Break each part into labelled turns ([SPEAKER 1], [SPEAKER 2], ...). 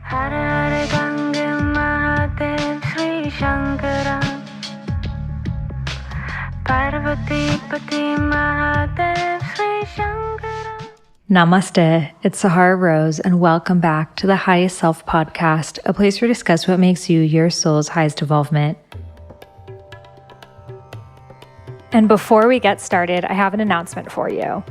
[SPEAKER 1] Hare Gange Mahadev Sri Shankara Parvati Pati Mahadev Sri Shankara.
[SPEAKER 2] Namaste, it's Sahara Rose, and welcome back to the Highest Self podcast, a place where we discuss what makes you your soul's highest evolvement. And before we get started, I have an announcement for you.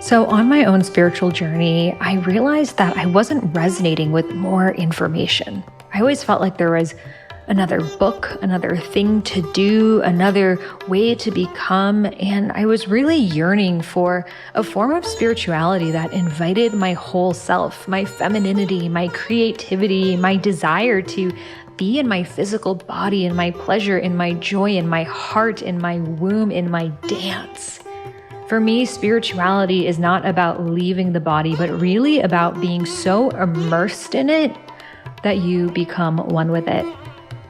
[SPEAKER 2] So on my own spiritual journey, I realized that I wasn't resonating with more information. I always felt like there was another book, another thing to do, another way to become, and I was really yearning for a form of spirituality that invited my whole self, my femininity, my creativity, my desire to be in my physical body, in my pleasure, in my joy, in my heart, in my womb, in my dance. For me, spirituality is not about leaving the body, but really about being so immersed in it that you become one with it.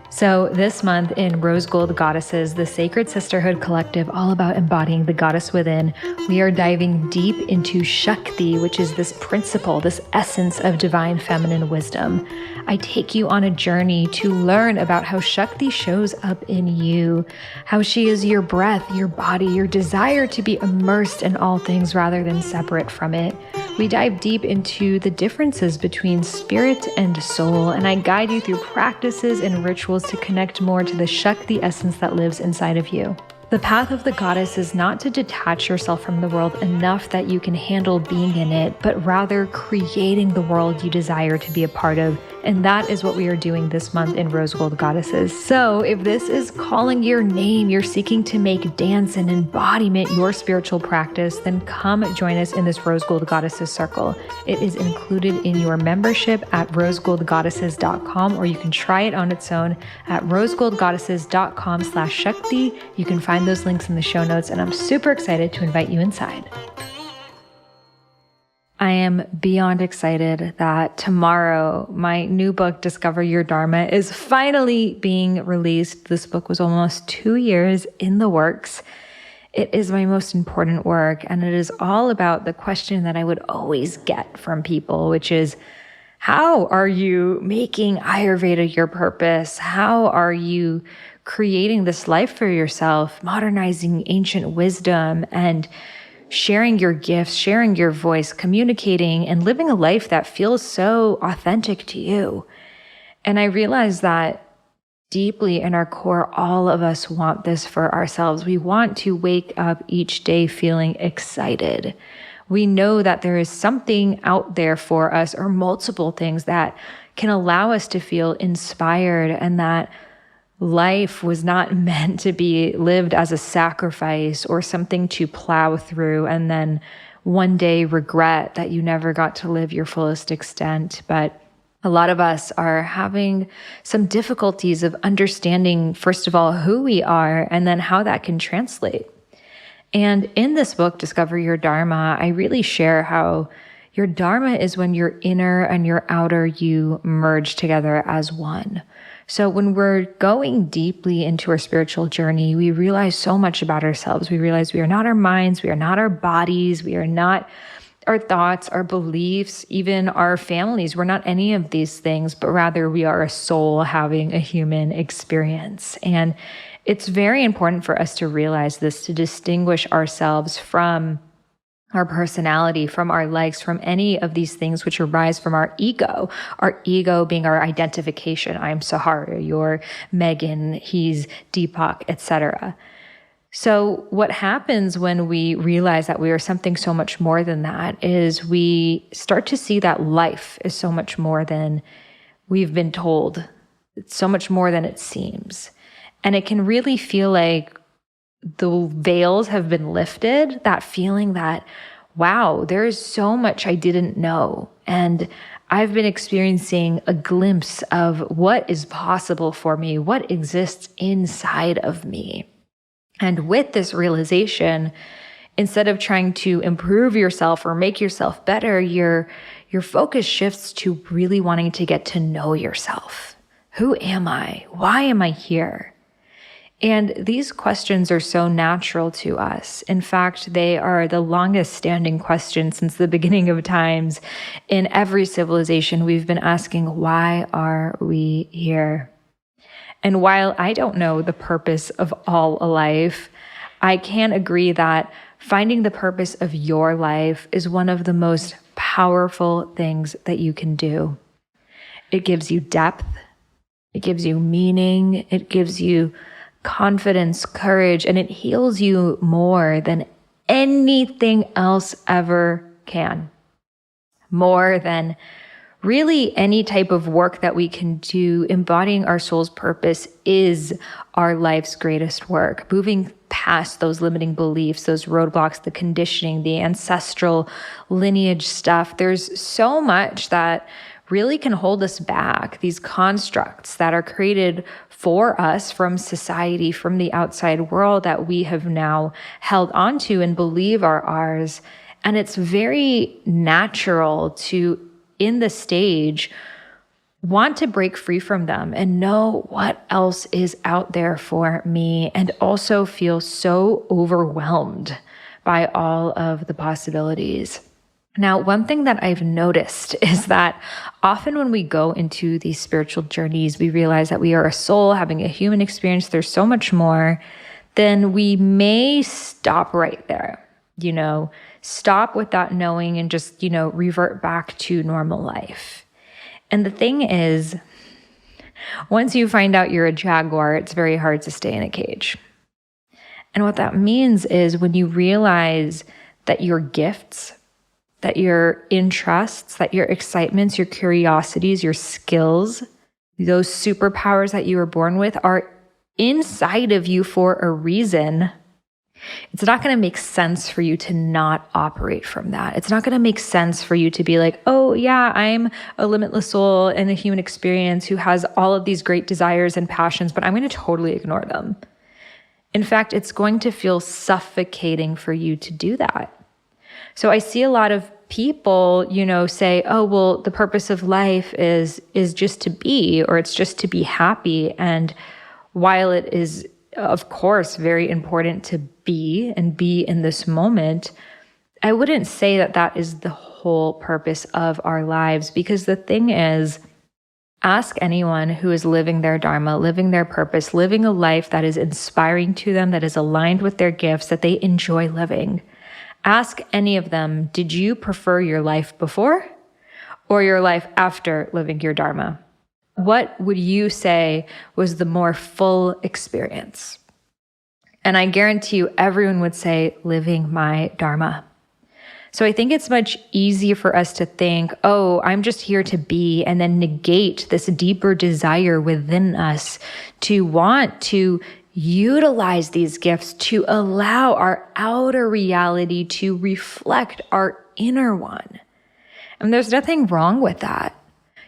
[SPEAKER 2] So this month in Rose Gold Goddesses, the Sacred Sisterhood Collective, all about embodying the goddess within, we are diving deep into Shakti, which is this principle, this essence of divine feminine wisdom. I take you on a journey to learn about how Shakti shows up in you, how she is your breath, your body, your desire to be immersed in all things rather than separate from it. We dive deep into the differences between spirit and soul, and I guide you through practices and rituals to connect more to the Shakti essence that lives inside of you. The path of the goddess is not to detach yourself from the world enough that you can handle being in it, but rather creating the world you desire to be a part of. And that is what we are doing this month in Rose Gold Goddesses. So if this is calling your name, you're seeking to make dance and embodiment your spiritual practice, then come join us in this Rose Gold Goddesses circle. It is included in your membership at rosegoldgoddesses.com, or you can try it on its own at rosegoldgoddesses.com/Shakti. You can find those links in the show notes, and I'm super excited to invite you inside. I am beyond excited that tomorrow my new book, Discover Your Dharma, is finally being released. This book was almost 2 years in the works. It is my most important work, and it is all about the question that I would always get from people, which is, how are you making Ayurveda your purpose? How are you creating this life for yourself, modernizing ancient wisdom, and sharing your gifts, sharing your voice, communicating, and living a life that feels so authentic to you? And I realized that deeply in our core, all of us want this for ourselves. We want to wake up each day feeling excited. We know that there is something out there for us, or multiple things that can allow us to feel inspired, and that life was not meant to be lived as a sacrifice or something to plow through and then one day regret that you never got to live your fullest extent. But a lot of us are having some difficulties of understanding, first of all, who we are and then how that can translate. And in this book, Discover Your Dharma, I really share how your Dharma is when your inner and your outer you merge together as one. So when we're going deeply into our spiritual journey, we realize so much about ourselves. We realize we are not our minds, we are not our bodies, we are not our thoughts, our beliefs, even our families. We're not any of these things, but rather we are a soul having a human experience. And it's very important for us to realize this, to distinguish ourselves from our personality, from our likes, from any of these things which arise from our ego being our identification. I'm Sahara, you're Megan, he's Deepak, etc. So what happens when we realize that we are something so much more than that is we start to see that life is so much more than we've been told. It's so much more than it seems. And it can really feel like the veils have been lifted, that feeling that, wow, there is so much I didn't know. And I've been experiencing a glimpse of what is possible for me, what exists inside of me. And with this realization, instead of trying to improve yourself or make yourself better, your focus shifts to really wanting to get to know yourself. Who am I? Why am I here? And these questions are so natural to us. In fact, they are the longest standing question since the beginning of times. In every civilization, we've been asking, why are we here? And while I don't know the purpose of all life, I can agree that finding the purpose of your life is one of the most powerful things that you can do. It gives you depth. It gives you meaning. It gives you confidence, courage, and it heals you more than anything else ever can. More than really any type of work that we can do. Embodying our soul's purpose is our life's greatest work. Moving past those limiting beliefs, those roadblocks, the conditioning, the ancestral lineage stuff. There's so much that really can hold us back. These constructs that are created for us from society, from the outside world that we have now held onto and believe are ours. And it's very natural to, in the stage, want to break free from them and know what else is out there for me, and also feel so overwhelmed by all of the possibilities. Now, one thing that I've noticed is that often when we go into these spiritual journeys, we realize that we are a soul having a human experience. There's so much more. Then we may stop right there, stop with that knowing and just, revert back to normal life. And the thing is, once you find out you're a jaguar, it's very hard to stay in a cage. And what that means is when you realize that your gifts, that your interests, that your excitements, your curiosities, your skills, those superpowers that you were born with are inside of you for a reason, it's not going to make sense for you to not operate from that. It's not going to make sense for you to be like, oh yeah, I'm a limitless soul in a human experience who has all of these great desires and passions, but I'm going to totally ignore them. In fact, it's going to feel suffocating for you to do that. So I see a lot of people, say, oh, well, the purpose of life is just to be, or it's just to be happy. And while it is, of course, very important to be and be in this moment, I wouldn't say that that is the whole purpose of our lives. Because the thing is, ask anyone who is living their dharma, living their purpose, living a life that is inspiring to them, that is aligned with their gifts, that they enjoy living. Ask any of them, did you prefer your life before or your life after living your dharma? What would you say was the more full experience? And I guarantee you everyone would say living my dharma. So I think it's much easier for us to think, oh, I'm just here to be, and then negate this deeper desire within us to want to utilize these gifts to allow our outer reality to reflect our inner one. And there's nothing wrong with that.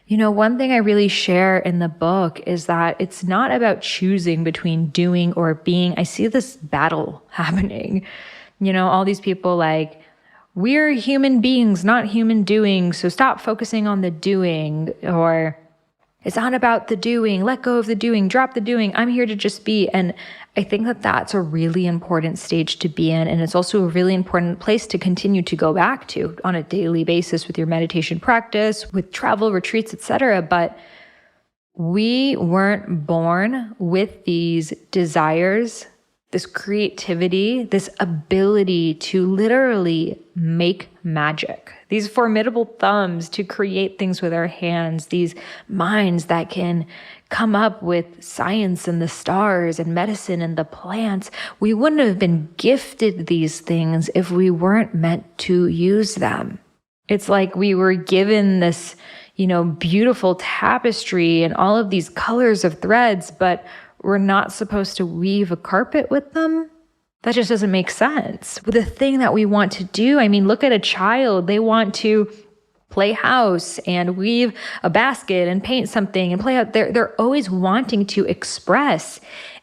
[SPEAKER 2] One thing I really share in the book is that it's not about choosing between doing or being. I see this battle happening. All these people like, we're human beings, not human doing, so stop focusing on the doing, or it's not about the doing, let go of the doing, drop the doing, I'm here to just be. And I think that that's a really important stage to be in. And it's also a really important place to continue to go back to on a daily basis with your meditation practice, with travel, retreats, etc. But we weren't born with these desires, this creativity, this ability to literally make magic, these formidable thumbs to create things with our hands, these minds that can come up with science and the stars and medicine and the plants. We wouldn't have been gifted these things if we weren't meant to use them. It's like we were given this, beautiful tapestry and all of these colors of threads, but we're not supposed to weave a carpet with them. That just doesn't make sense. With the thing that we want to do, look at a child. They want to play house and weave a basket and paint something and play out. They're always wanting to express.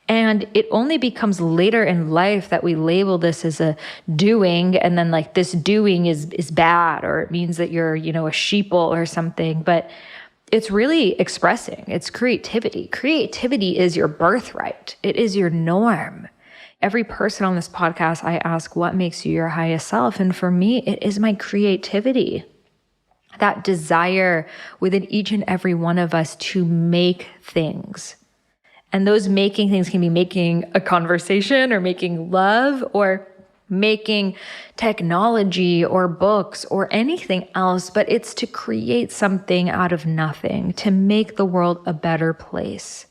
[SPEAKER 2] And it only becomes later in life that we label this as a doing, and then like this doing is bad, or it means that you're, a sheeple or something. But it's really expressing. It's creativity. Creativity is your birthright. It is your norm. Every person on this podcast, I ask, what makes you your highest self? And for me, it is my creativity. That desire within each and every one of us to make things. And those making things can be making a conversation or making love or making technology or books or anything else, but it's to create something out of nothing, to make the world a better place,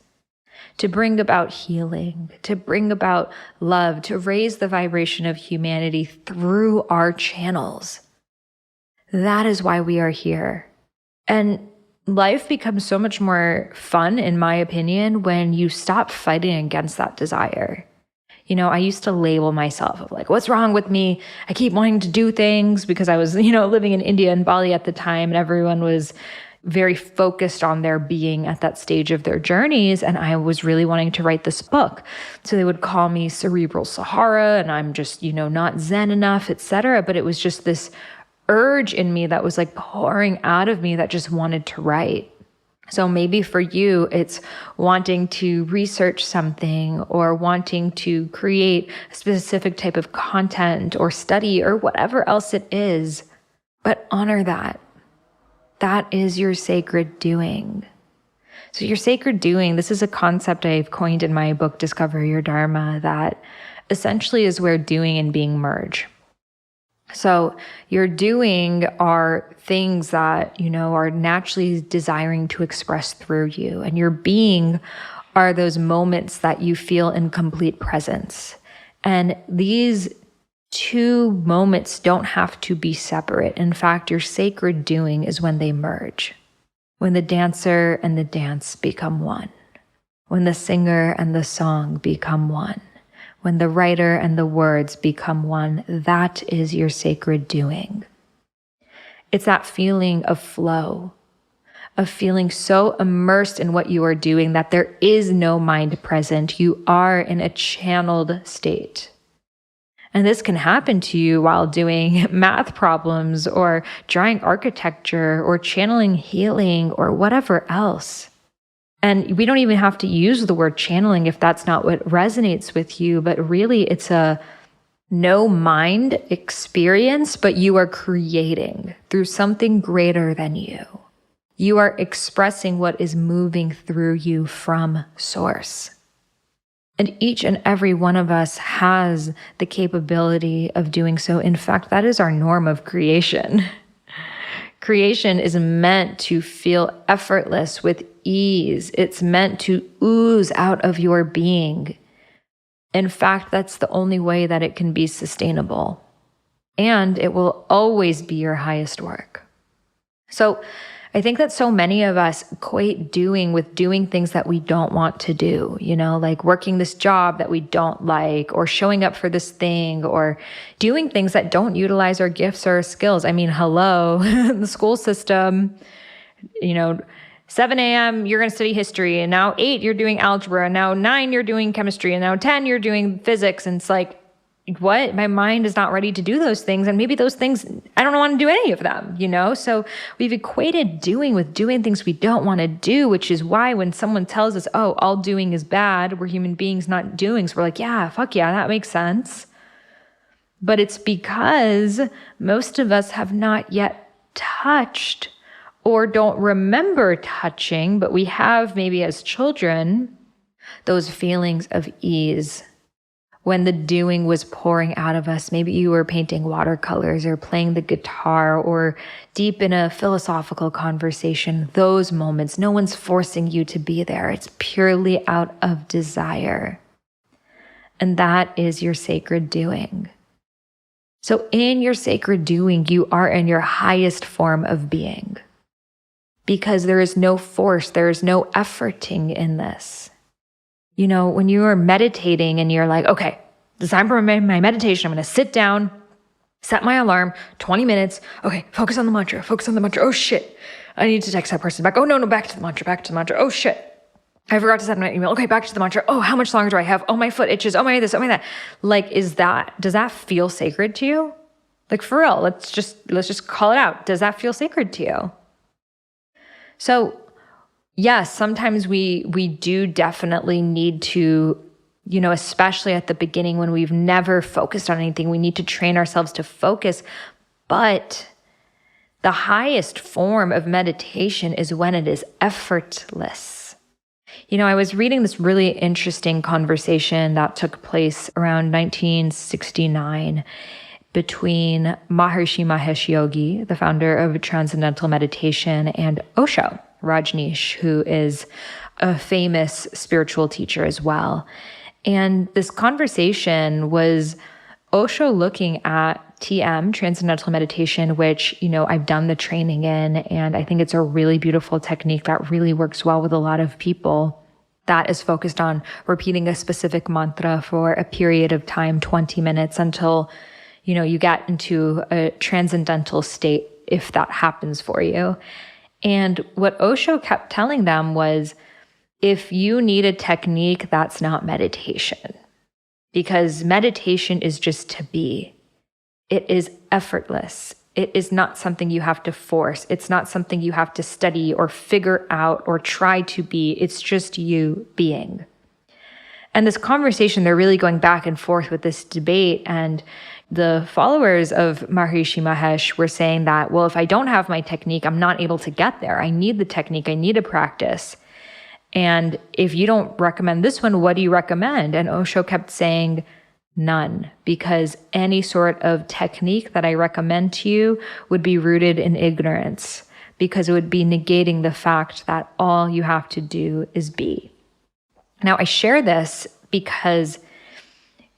[SPEAKER 2] to bring about healing, to bring about love, to raise the vibration of humanity through our channels. That is why we are here. And life becomes so much more fun, in my opinion, when you stop fighting against that desire. You know, I used to label myself of like, what's wrong with me? I keep wanting to do things because I was, living in India and Bali at the time, and everyone was very focused on their being at that stage of their journeys. And I was really wanting to write this book. So they would call me cerebral Sahara, and I'm just, not Zen enough, etc. But it was just this urge in me that was like pouring out of me that just wanted to write. So maybe for you, it's wanting to research something or wanting to create a specific type of content or study or whatever else it is, but honor that. That is your sacred doing. So your sacred doing, this is a concept I've coined in my book, Discover Your Dharma, that essentially is where doing and being merge. So your doing are things that, are naturally desiring to express through you. And your being are those moments that you feel in complete presence. And these two moments don't have to be separate. In fact, your sacred doing is when they merge. When the dancer and the dance become one. When the singer and the song become one. When the writer and the words become one, that is your sacred doing. It's that feeling of flow, of feeling so immersed in what you are doing that there is no mind present. You are in a channeled state. And this can happen to you while doing math problems or drawing architecture or channeling healing or whatever else. And we don't even have to use the word channeling if that's not what resonates with you, but really it's a no mind experience, but you are creating through something greater than you. You are expressing what is moving through you from source. And each and every one of us has the capability of doing so. In fact, that is our norm of creation. Creation is meant to feel effortless with ease. It's meant to ooze out of your being. In fact, that's the only way that it can be sustainable. And it will always be your highest work. So I think that so many of us equate doing with doing things that we don't want to do, like working this job that we don't like, or showing up for this thing, or doing things that don't utilize our gifts or our skills. I mean, hello, the school system, 7 a.m., you're going to study history, and now 8, you're doing algebra, and now 9, you're doing chemistry, and now 10, you're doing physics. And it's like, what? My mind is not ready to do those things. And maybe those things, I don't want to do any of them, So we've equated doing with doing things we don't want to do, which is why when someone tells us, oh, all doing is bad, we're human beings not doing. So we're like, yeah, fuck yeah, that makes sense. But it's because most of us have not yet touched or don't remember touching, but we have maybe as children, those feelings of ease. When the doing was pouring out of us, maybe you were painting watercolors or playing the guitar or deep in a philosophical conversation, those moments, no one's forcing you to be there. It's purely out of desire. And that is your sacred doing. So in your sacred doing, you are in your highest form of being because there is no force, there is no efforting in this. When you are meditating and you're like, okay, it's time for my meditation. I'm going to sit down, set my alarm, 20 minutes. Okay, focus on the mantra, focus on the mantra. Oh shit, I need to text that person back. Oh no, back to the mantra. Oh shit, I forgot to send my email. Okay, back to the mantra. Oh, how much longer do I have? Oh, my foot itches. Oh my this, oh my that. Like, does that feel sacred to you? Like for real, let's just call it out. Does that feel sacred to you? So yes, sometimes we do definitely need to, especially at the beginning when we've never focused on anything, we need to train ourselves to focus. But the highest form of meditation is when it is effortless. I was reading this really interesting conversation that took place around 1969 between Maharishi Mahesh Yogi, the founder of Transcendental Meditation, and Osho Rajneesh, who is a famous spiritual teacher as well. And this conversation was Osho looking at TM, Transcendental Meditation, which, I've done the training in, and I think it's a really beautiful technique that really works well with a lot of people, that is focused on repeating a specific mantra for a period of time, 20 minutes, until, you get into a transcendental state, if that happens for you. And what Osho kept telling them was, if you need a technique, that's not meditation. Because meditation is just to be. It is effortless. It is not something you have to force. It's not something you have to study or figure out or try to be. It's just you being. And this conversation, they're really going back and forth with this debate. And the followers of Maharishi Mahesh were saying that, well, if I don't have my technique, I'm not able to get there. I need the technique. I need a practice. And if you don't recommend this one, what do you recommend? And Osho kept saying, none, because any sort of technique that I recommend to you would be rooted in ignorance, because it would be negating the fact that all you have to do is be. Now, I share this because,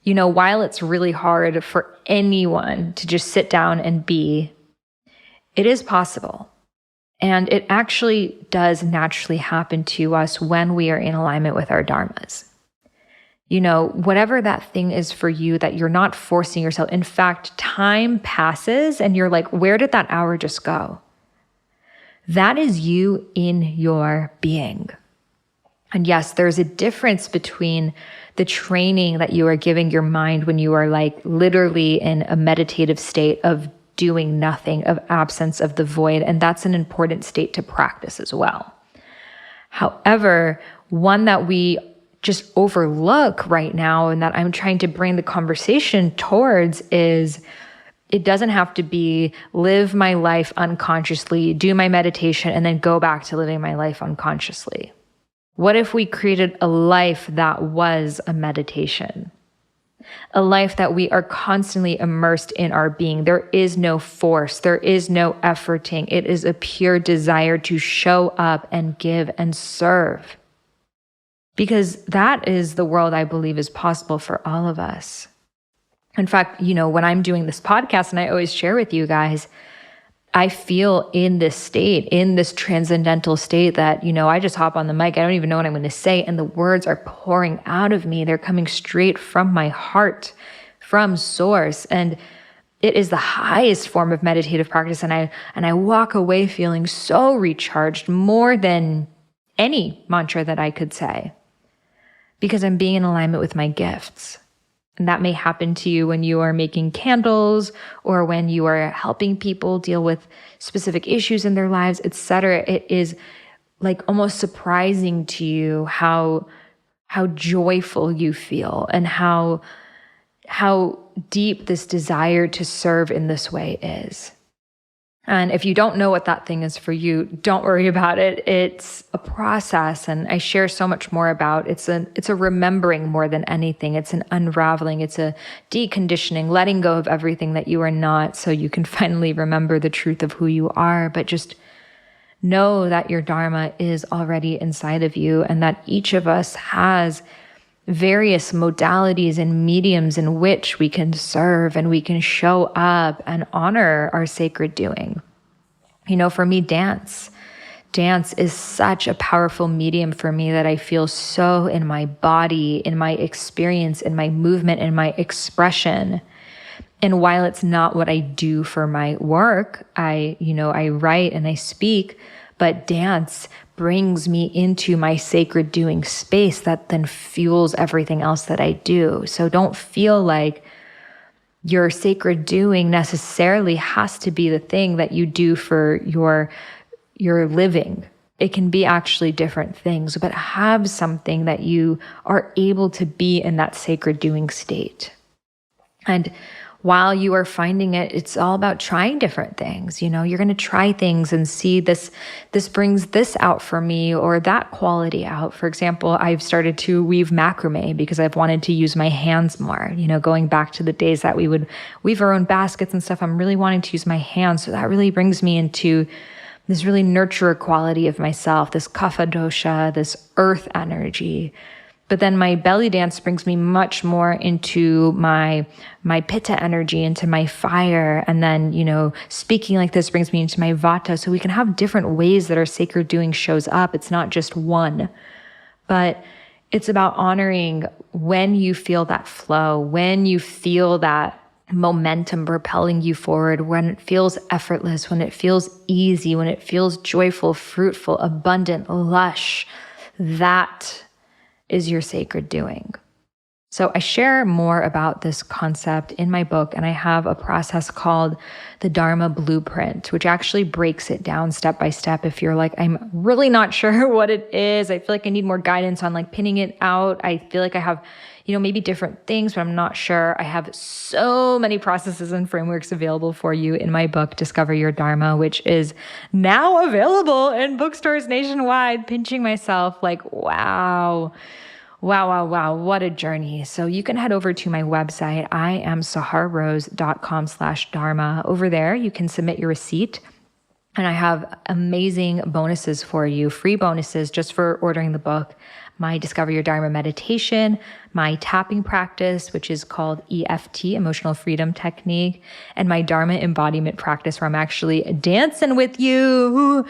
[SPEAKER 2] while it's really hard for anyone to just sit down and be, it is possible. And it actually does naturally happen to us when we are in alignment with our dharmas. Whatever that thing is for you, that you're not forcing yourself. In fact, time passes and you're like, where did that hour just go? That is you in your being. And yes, there's a difference between the training that you are giving your mind when you are like literally in a meditative state of doing nothing, of absence of the void. And that's an important state to practice as well. However, one that we just overlook right now and that I'm trying to bring the conversation towards is, it doesn't have to be live my life unconsciously, do my meditation, and then go back to living my life unconsciously. What if we created a life that was a meditation? A life that we are constantly immersed in our being. There is no force. There is no efforting. It is a pure desire to show up and give and serve. Because that is the world I believe is possible for all of us. In fact, when I'm doing this podcast, and I always share with you guys, I feel in this state, in this transcendental state that, I just hop on the mic. I don't even know what I'm going to say. And the words are pouring out of me. They're coming straight from my heart, from source. And it is the highest form of meditative practice. And I walk away feeling so recharged, more than any mantra that I could say, because I'm being in alignment with my gifts. And that may happen to you when you are making candles or when you are helping people deal with specific issues in their lives, etc. It is like almost surprising to you how joyful you feel and how deep this desire to serve in this way is. And if you don't know what that thing is for you, don't worry about it. It's a process, and I share so much more about it's a remembering more than anything. It's an unraveling. It's a deconditioning, letting go of everything that you are not, so you can finally remember the truth of who you are. But just know that your Dharma is already inside of you, and that each of us has various modalities and mediums in which we can serve and we can show up and honor our sacred doing. For me, dance is such a powerful medium for me that I feel so in my body, in my experience, in my movement, in my expression. And while it's not what I do for my work, I write and I speak, but dance brings me into my sacred doing space that then fuels everything else that I do. So don't feel like your sacred doing necessarily has to be the thing that you do for your living. It can be actually different things, but have something that you are able to be in that sacred doing state. And while you are finding it, it's all about trying different things. You're going to try things and see this brings this out for me or that quality out. For example, I've started to weave macrame because I've wanted to use my hands more. Going back to the days that we would weave our own baskets and stuff, I'm really wanting to use my hands. So that really brings me into this really nurturer quality of myself, this kapha dosha, this earth energy. But then my belly dance brings me much more into my pitta energy, into my fire. And then, speaking like this brings me into my vata. So we can have different ways that our sacred doing shows up. It's not just one, but it's about honoring when you feel that flow, when you feel that momentum propelling you forward, when it feels effortless, when it feels easy, when it feels joyful, fruitful, abundant, lush. That is your sacred doing. So I share more about this concept in my book, and I have a process called the Dharma Blueprint, which actually breaks it down step by step. If you're like, I'm really not sure what it is, I feel like I need more guidance on pinning it out. I feel like I have, maybe different things, but I'm not sure. I have so many processes and frameworks available for you in my book, Discover Your Dharma, which is now available in bookstores nationwide. Pinching myself wow. Wow, what a journey. So you can head over to my website, iamsahararose.com/dharma. Over there, you can submit your receipt. And I have amazing bonuses for you, free bonuses just for ordering the book. My Discover Your Dharma meditation, my tapping practice, which is called EFT, Emotional Freedom Technique, and my Dharma embodiment practice where I'm actually dancing with you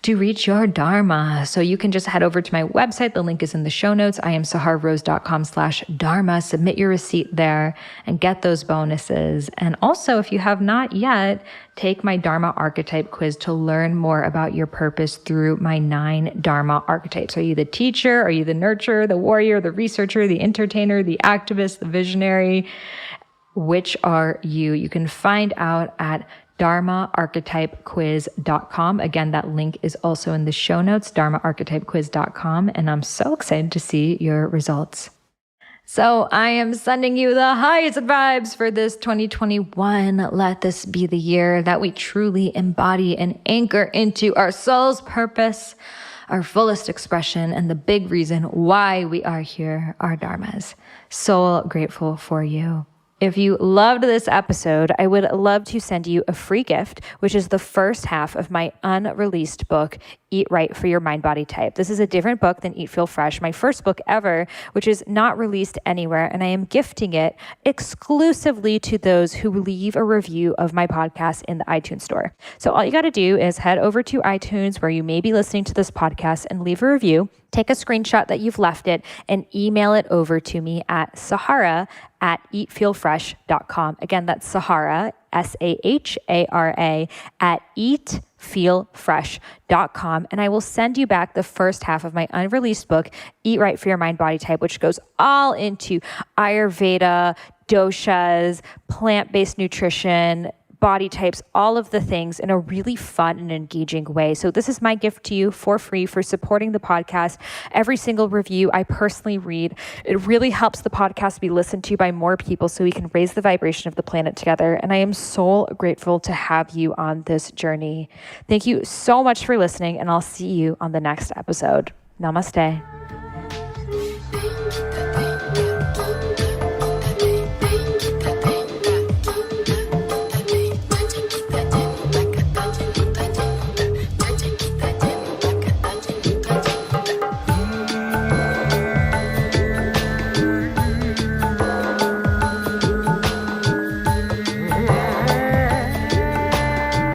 [SPEAKER 2] to reach your Dharma. So you can just head over to my website. The link is in the show notes, iamsahararose.com/dharma. Submit your receipt there and get those bonuses. And also, if you have not yet, take my Dharma archetype quiz to learn more about your purpose through my 9 Dharma archetypes. Are you the teacher? Are you the nurturer, the warrior, the researcher, the entertainer, the activist, the visionary? Which are you? You can find out at dharmaarchetypequiz.com. Again, that link is also in the show notes, dharmaarchetypequiz.com. And I'm so excited to see your results. So I am sending you the highest vibes for this 2021. Let this be the year that we truly embody and anchor into our soul's purpose, our fullest expression, and the big reason why we are here, our dharmas. So grateful for you. If you loved this episode, I would love to send you a free gift, which is the first half of my unreleased book, Eat Right for Your Mind Body Type. This is a different book than Eat Feel Fresh, my first book ever, which is not released anywhere, and I am gifting it exclusively to those who leave a review of my podcast in the iTunes store. So all you got to do is head over to iTunes where you may be listening to this podcast and leave a review. Take a screenshot that you've left it and email it over to me at Sahara@eatfeelfresh.com. Again, that's Sahara, Sahara, at eatfeelfresh.com. And I will send you back the first half of my unreleased book, Eat Right for Your Mind Body Type, which goes all into Ayurveda, doshas, plant-based nutrition, body types, all of the things in a really fun and engaging way. So this is my gift to you for free for supporting the podcast. Every single review I personally read. It really helps the podcast be listened to by more people so we can raise the vibration of the planet together. And I am so grateful to have you on this journey. Thank you so much for listening, and I'll see you on the next episode. Namaste.